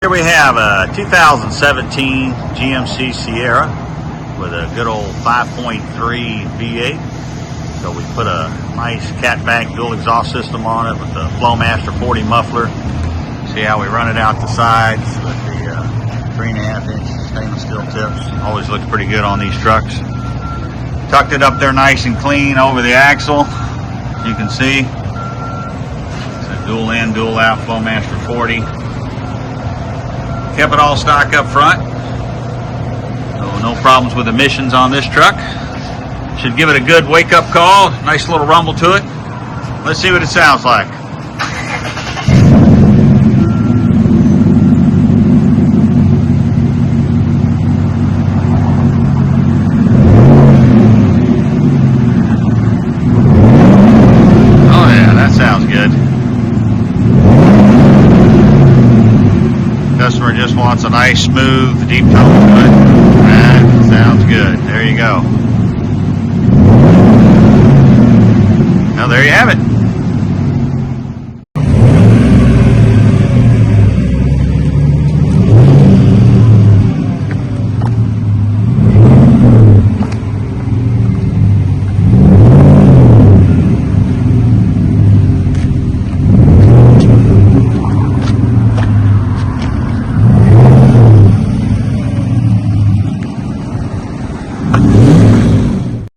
Here we have a 2017 GMC Sierra with a good old 5.3 V8. So we put a nice catback dual exhaust system on it with the Flowmaster 40 muffler. See how we run it out the sides with the 3.5 inch stainless steel tips. Always looks pretty good on these trucks. Tucked it up there nice and clean over the axle. You can see it's a dual in, dual out Flowmaster 40. Kept it all stock up front. So no problems with emissions on this truck. Should give it a good wake up call. Nice little rumble to it. Let's see what it sounds like. Oh yeah, that sounds good. Customer just wants a nice, smooth, deep tone to it. That sounds good. There you go. Now there you have it.